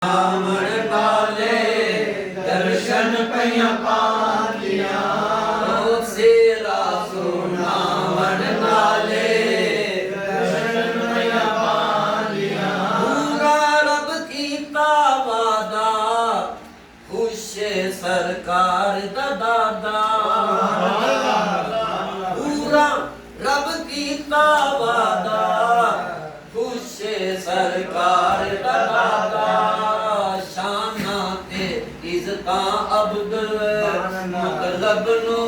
ਆਵਣ ਨਾਲੇ ਦਰਸ਼ਨ ਪਈਆਂ ਪਾਲੀਆਂ ਉਹ ਸੇਰਾ ਸੁਣਾਵਣ ਨਾਲੇ ਦਰਸ਼ਨ ਪਈਆਂ ਪਾਲੀਆਂ ਪੂਰਾ ਰੱਬ ਕੀਤਾ ਵਾਦਾ ਖੁਸ਼ੇ ਸਰਕਾਰ ਦਾ ਦਾਦਾ ਪੂਰਾ ਰੱਬ ਕੀਤਾ ਵਾਦਾ ਖੁਸ਼ੇ ਸਰਕਾਰ ਦਾ ਦਾਦਾ ਸ਼ਾਨਾਂ ਤੇ ਇਜ਼ਤਾਂ ਅਬਦ ਮਤਲਬ ਨੂੰ